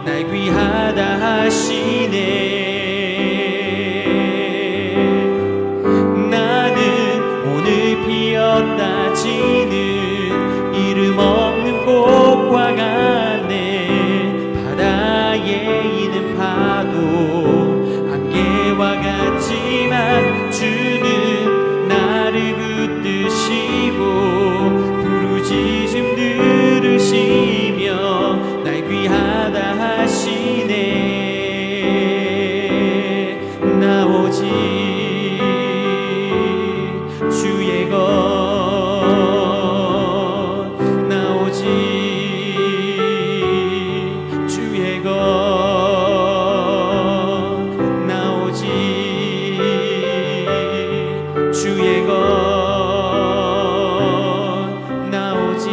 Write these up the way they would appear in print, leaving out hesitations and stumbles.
날 귀하다 하시네. 나는 오늘 피었다 지는 이름 없는 꽃과 같네. 바다에 있는 파도 안개와 같지만 주는 나를 붙드시고 부르짖음 들으시며 날 귀하다 하시네. 나 오직 주의 것, 나 오직 주의 것, 나 오직 주의 것, 나 오직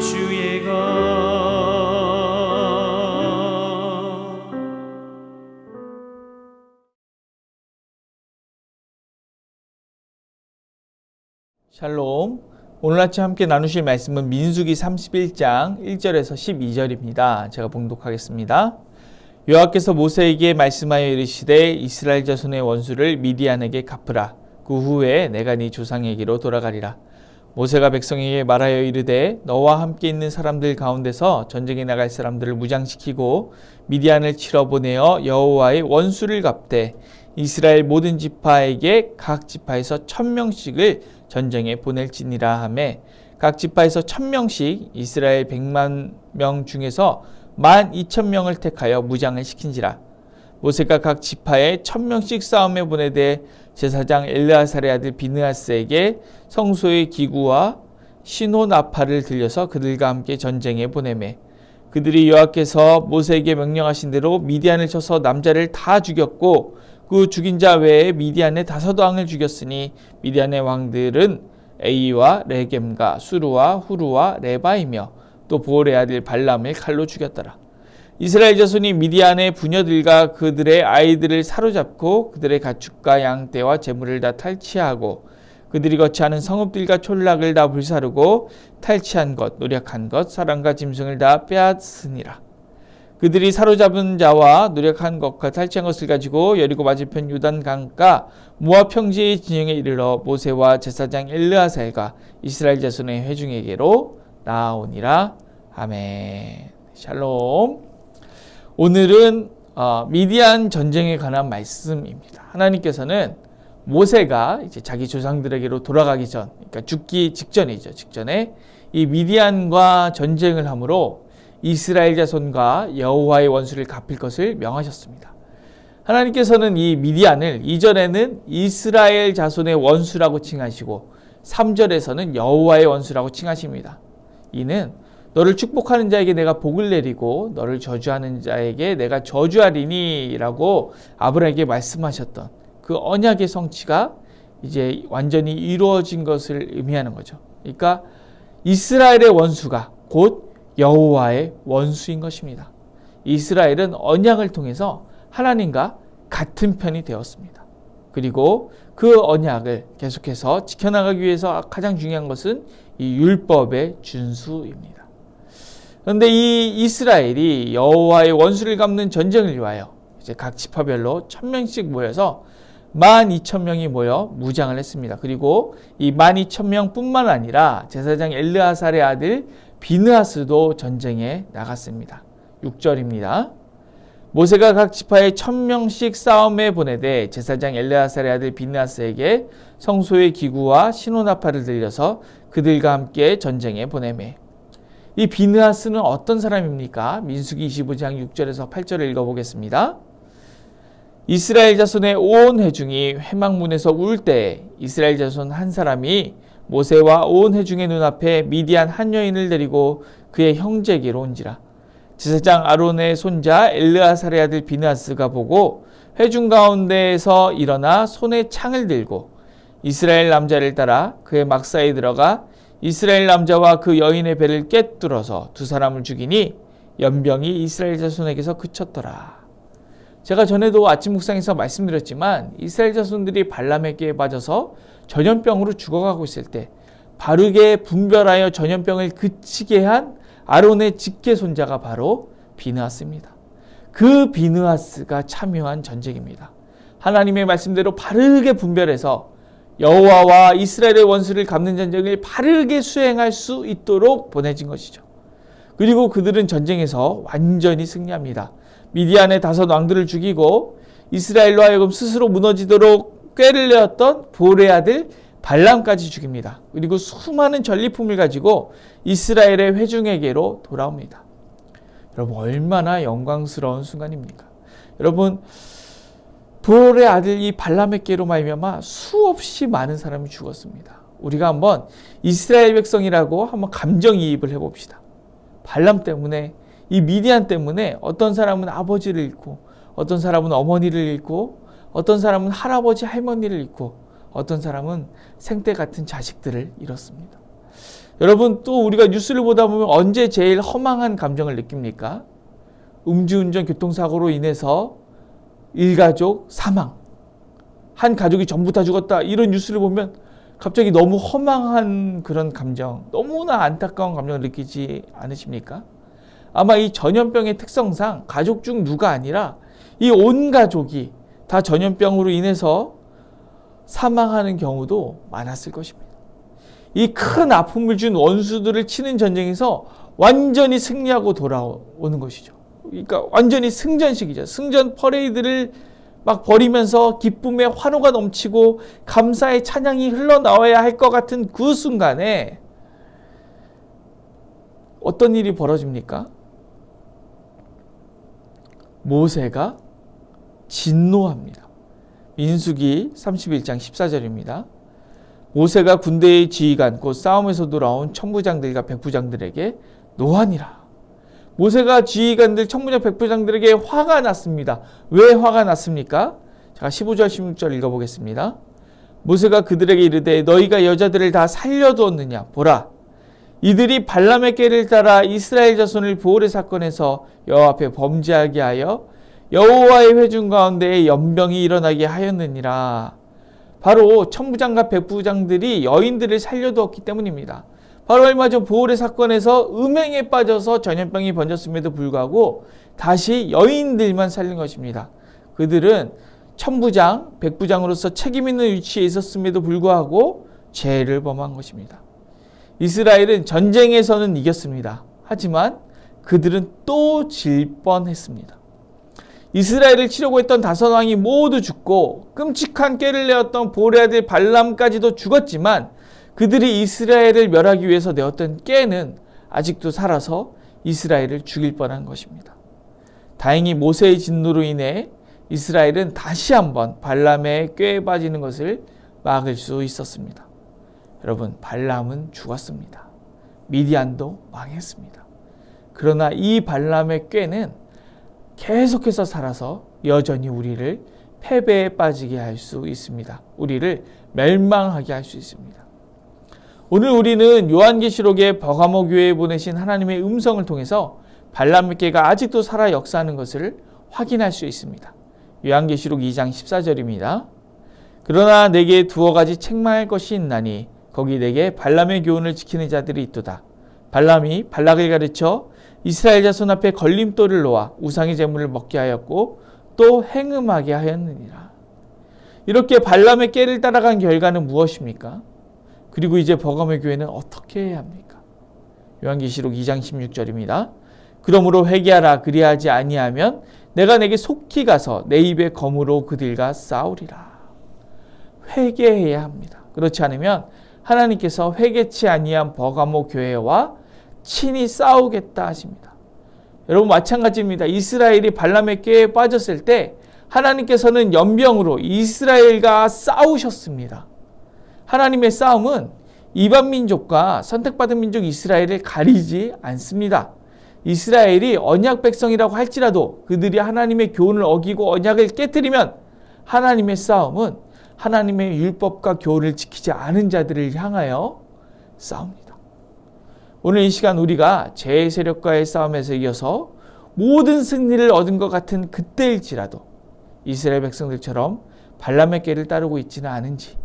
주의 것. 샬롬. 오늘 아침 함께 나누실 말씀은 민수기 31장 1절에서 12절입니다. 제가 봉독하겠습니다. 여호와께서 모세에게 말씀하여 이르시되 이스라엘 자손의 원수를 미디안에게 갚으라. 그 후에 내가 네 조상에게로 돌아가리라. 모세가 백성에게 말하여 이르되 너와 함께 있는 사람들 가운데서 전쟁에 나갈 사람들을 무장시키고 미디안을 치러 보내어 여호와의 원수를 갚되 이스라엘 모든 지파에게 각 지파에서 1000명씩을 전쟁에 보낼지니라 하매 각 지파에서 1000명씩 이스라엘 100만 명 중에서 12,000명을 택하여 무장을 시킨지라. 모세가 각 지파에 1000명씩 싸움에 보내되 제사장 엘르아살의 아들 비느하스에게 성소의 기구와 시노나팔을 들려서 그들과 함께 전쟁에 보내매 그들이 여호와께서 모세에게 명령하신 대로 미디안을 쳐서 남자를 다 죽였고 그 죽인 자 외에 미디안의 5왕을 죽였으니 미디안의 왕들은 에이와 레겜과 수루와 후루와 레바이며 또 보올의 아들 발람을 칼로 죽였더라. 이스라엘 자손이 미디안의 부녀들과 그들의 아이들을 사로잡고 그들의 가축과 양떼와 재물을 다 탈취하고 그들이 거처하는 성읍들과 촌락을 다 불사르고 탈취한 것, 노력한 것, 사람과 짐승을 다 빼앗으니라. 그들이 사로잡은 자와 노력한 것과 탈취한 것을 가지고 여리고 맞은편 요단 강가 모압 평지의 진영에 이르러 모세와 제사장 엘르아살과 이스라엘 자손의 회중에게로 나아오니라. 아멘. 샬롬. 오늘은 미디안 전쟁에 관한 말씀입니다. 하나님께서는 모세가 이제 자기 조상들에게로 돌아가기 전, 그러니까 죽기 직전이죠. 직전에 이 미디안과 전쟁을 함으로 이스라엘 자손과 여호와의 원수를 갚을 것을 명하셨습니다. 하나님께서는 이 미디안을 이전에는 이스라엘 자손의 원수라고 칭하시고 3절에서는 여호와의 원수라고 칭하십니다. 이는 너를 축복하는 자에게 내가 복을 내리고 너를 저주하는 자에게 내가 저주하리니 라고 아브라함에게 말씀하셨던 그 언약의 성취가 이제 완전히 이루어진 것을 의미하는 거죠. 그러니까 이스라엘의 원수가 곧 여호와의 원수인 것입니다. 이스라엘은 언약을 통해서 하나님과 같은 편이 되었습니다. 그리고 그 언약을 계속해서 지켜나가기 위해서 가장 중요한 것은 이 율법의 준수입니다. 그런데 이 이스라엘이 여호와의 원수를 갚는 전쟁을 위하여 이제 각 지파별로 1000명씩 모여서 12,000명이 모여 무장을 했습니다. 그리고 이 12,000명 뿐만 아니라 제사장 엘르아살의 아들 비느하스도 전쟁에 나갔습니다. 6절입니다. 모세가 각 지파에 1000명씩 싸움에 보내되 제사장 엘르아살의 아들 비느하스에게 성소의 기구와 시노나팔을 들려서 그들과 함께 전쟁에 보내매. 이 비느하스는 어떤 사람입니까? 민수기 25장 6절에서 8절을 읽어보겠습니다. 이스라엘 자손의 온 회중이 회막문에서 울 때에 이스라엘 자손 한 사람이 모세와 온 회중의 눈앞에 미디안 한 여인을 데리고 그의 형제에게로 온지라. 제사장 아론의 손자 엘르아살의 아들 비느하스가 보고 회중 가운데에서 일어나 손에 창을 들고 이스라엘 남자를 따라 그의 막사에 들어가 이스라엘 남자와 그 여인의 배를 꿰뚫어서 두 사람을 죽이니 연병이 이스라엘 자손에게서 그쳤더라. 제가 전에도 아침 묵상에서 말씀드렸지만 이스라엘 자손들이 발람에게 빠져서 전염병으로 죽어가고 있을 때 바르게 분별하여 전염병을 그치게 한 아론의 직계 손자가 바로 비느하스입니다. 그 비느하스가 참여한 전쟁입니다. 하나님의 말씀대로 바르게 분별해서 여호와와 이스라엘의 원수를 갚는 전쟁을 바르게 수행할 수 있도록 보내진 것이죠. 그리고 그들은 전쟁에서 완전히 승리합니다. 미디안의 5 왕들을 죽이고 이스라엘로 하여금 스스로 무너지도록 꾀를 내었던 보레의 아들 발람까지 죽입니다. 그리고 수많은 전리품을 가지고 이스라엘의 회중에게로 돌아옵니다. 여러분, 얼마나 영광스러운 순간입니까? 여러분, 보레의 아들 이 발람의 꾀로 말미암아 수없이 많은 사람이 죽었습니다. 우리가 한번 이스라엘 백성이라고 한번 감정이입을 해봅시다. 발람 때문에, 이 미디안 때문에 어떤 사람은 아버지를 잃고, 어떤 사람은 어머니를 잃고, 어떤 사람은 할아버지 할머니를 잃고, 어떤 사람은 생떼 같은 자식들을 잃었습니다. 여러분, 또 우리가 뉴스를 보다 보면 언제 제일 허망한 감정을 느낍니까? 음주운전 교통사고로 인해서 일가족 사망, 한 가족이 전부 다 죽었다, 이런 뉴스를 보면 갑자기 너무 허망한 그런 감정, 너무나 안타까운 감정을 느끼지 않으십니까? 아마 이 전염병의 특성상 가족 중 누가 아니라 이 온 가족이 다 전염병으로 인해서 사망하는 경우도 많았을 것입니다. 이 큰 아픔을 준 원수들을 치는 전쟁에서 완전히 승리하고 돌아오는 것이죠. 그러니까 완전히 승전식이죠. 승전 퍼레이드를 막 벌이면서 기쁨의 환호가 넘치고 감사의 찬양이 흘러나와야 할 것 같은 그 순간에 어떤 일이 벌어집니까? 모세가 진노합니다. 민수기 31장 14절입니다. 모세가 군대의 지휘관 곧 싸움에서 돌아온 천부장들과 백부장들에게 노하니라. 모세가 지휘관들 천부장 백부장들에게 화가 났습니다. 왜 화가 났습니까? 자, 15절 16절 읽어보겠습니다. 모세가 그들에게 이르되 너희가 여자들을 다 살려두었느냐? 보라, 이들이 발람의 꾀를 따라 이스라엘 자손을 보홀의 사건에서 여호와 앞에 범죄하게 하여 여호와의 회중 가운데에 연병이 일어나게 하였느니라. 바로 천부장과 백부장들이 여인들을 살려두었기 때문입니다. 바로 얼마 전 보홀의 사건에서 음행에 빠져서 전염병이 번졌음에도 불구하고 다시 여인들만 살린 것입니다. 그들은 천부장, 백부장으로서 책임 있는 위치에 있었음에도 불구하고 죄를 범한 것입니다. 이스라엘은 전쟁에서는 이겼습니다. 하지만 그들은 또 질 뻔했습니다. 이스라엘을 치려고 했던 5 왕이 모두 죽고 끔찍한 꾀를 내었던 보레의 아들 발람까지도 죽었지만 그들이 이스라엘을 멸하기 위해서 내었던 꾀는 아직도 살아서 이스라엘을 죽일 뻔한 것입니다. 다행히 모세의 진노로 인해 이스라엘은 다시 한번 발람의 꾀에 빠지는 것을 막을 수 있었습니다. 여러분, 발람은 죽었습니다. 미디안도 망했습니다. 그러나 이 발람의 꾀는 계속해서 살아서 여전히 우리를 패배에 빠지게 할 수 있습니다. 우리를 멸망하게 할 수 있습니다. 오늘 우리는 요한계시록의 버가모 교회에 보내신 하나님의 음성을 통해서 발람의 꾀가 아직도 살아 역사하는 것을 확인할 수 있습니다. 요한계시록 2장 14절입니다. 그러나 내게 2가지 책망할 것이 있나니 거기 내게 발람의 교훈을 지키는 자들이 있도다. 발람이 발락을 가르쳐 이스라엘 자손 앞에 걸림돌을 놓아 우상의 제물을 먹게 하였고 또 행음하게 하였느니라. 이렇게 발람의 꾀를 따라간 결과는 무엇입니까? 그리고 이제 버가모 교회는 어떻게 해야 합니까? 요한계시록 2장 16절입니다. 그러므로 회개하라. 그리하지 아니하면 내가 내게 속히 가서 내 입에 검으로 그들과 싸우리라. 회개해야 합니다. 그렇지 않으면 하나님께서 회개치 아니한 버가모 교회와 친히 싸우겠다 하십니다. 여러분, 마찬가지입니다. 이스라엘이 발람의 꾀에 빠졌을 때 하나님께서는 연병으로 이스라엘과 싸우셨습니다. 하나님의 싸움은 이방 민족과 선택받은 민족 이스라엘을 가리지 않습니다. 이스라엘이 언약 백성이라고 할지라도 그들이 하나님의 교훈을 어기고 언약을 깨뜨리면 하나님의 싸움은 하나님의 율법과 교훈을 지키지 않은 자들을 향하여 싸웁니다. 오늘 이 시간 우리가 죄의 세력과의 싸움에서 이겨서 모든 승리를 얻은 것 같은 그때일지라도 이스라엘 백성들처럼 발람의 꾀를 따르고 있지는 않은지,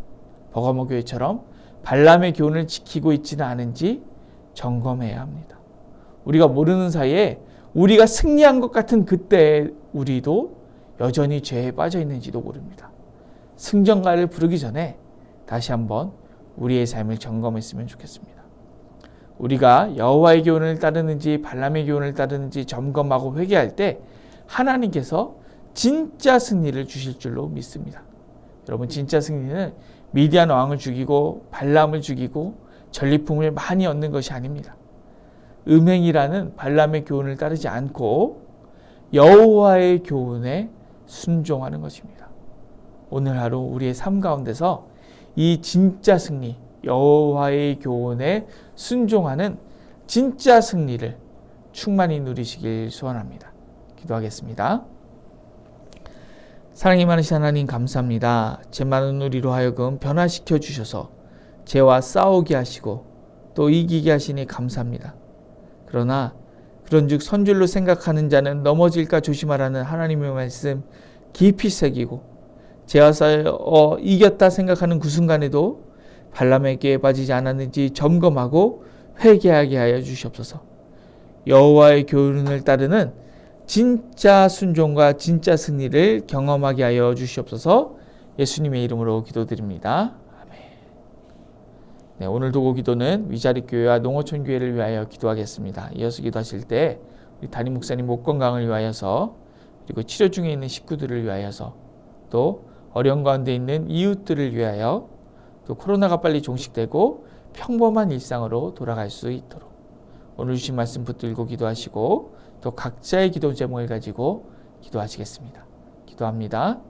버가모 교회처럼 발람의 교훈을 지키고 있지는 않은지 점검해야 합니다. 우리가 모르는 사이에 우리가 승리한 것 같은 그때 우리도 여전히 죄에 빠져 있는지도 모릅니다. 승전가를 부르기 전에 다시 한번 우리의 삶을 점검했으면 좋겠습니다. 우리가 여호와의 교훈을 따르는지 발람의 교훈을 따르는지 점검하고 회개할 때 하나님께서 진짜 승리를 주실 줄로 믿습니다. 여러분, 진짜 승리는 미디안 왕을 죽이고 발람을 죽이고 전리품을 많이 얻는 것이 아닙니다. 음행이라는 발람의 교훈을 따르지 않고 여호와의 교훈에 순종하는 것입니다. 오늘 하루 우리의 삶 가운데서 이 진짜 승리, 여호와의 교훈에 순종하는 진짜 승리를 충만히 누리시길 소원합니다. 기도하겠습니다. 사랑이 많으신 하나님, 감사합니다. 죄 많은 우리로 하여금 변화시켜 주셔서 죄와 싸우게 하시고 또 이기게 하시니 감사합니다. 그러나 그런즉 선줄로 생각하는 자는 넘어질까 조심하라는 하나님의 말씀 깊이 새기고 죄와 싸워 이겼다 생각하는 그 순간에도 발람에게 빠지지 않았는지 점검하고 회개하게 하여 주시옵소서. 여호와의 교훈을 따르는 진짜 순종과 진짜 승리를 경험하게 하여 주시옵소서. 예수님의 이름으로 기도드립니다. 아멘. 네, 오늘 도고 기도는 위자립교회와 농어촌 교회를 위하여 기도하겠습니다. 이어서 기도하실 때 우리 담임 목사님 목 건강을 위하여서, 그리고 치료 중에 있는 식구들을 위하여서, 또 어려운 가운데 있는 이웃들을 위하여, 또 코로나가 빨리 종식되고 평범한 일상으로 돌아갈 수 있도록 오늘 주신 말씀 붙들고 기도하시고 또 각자의 기도 제목을 가지고 기도하시겠습니다. 기도합니다.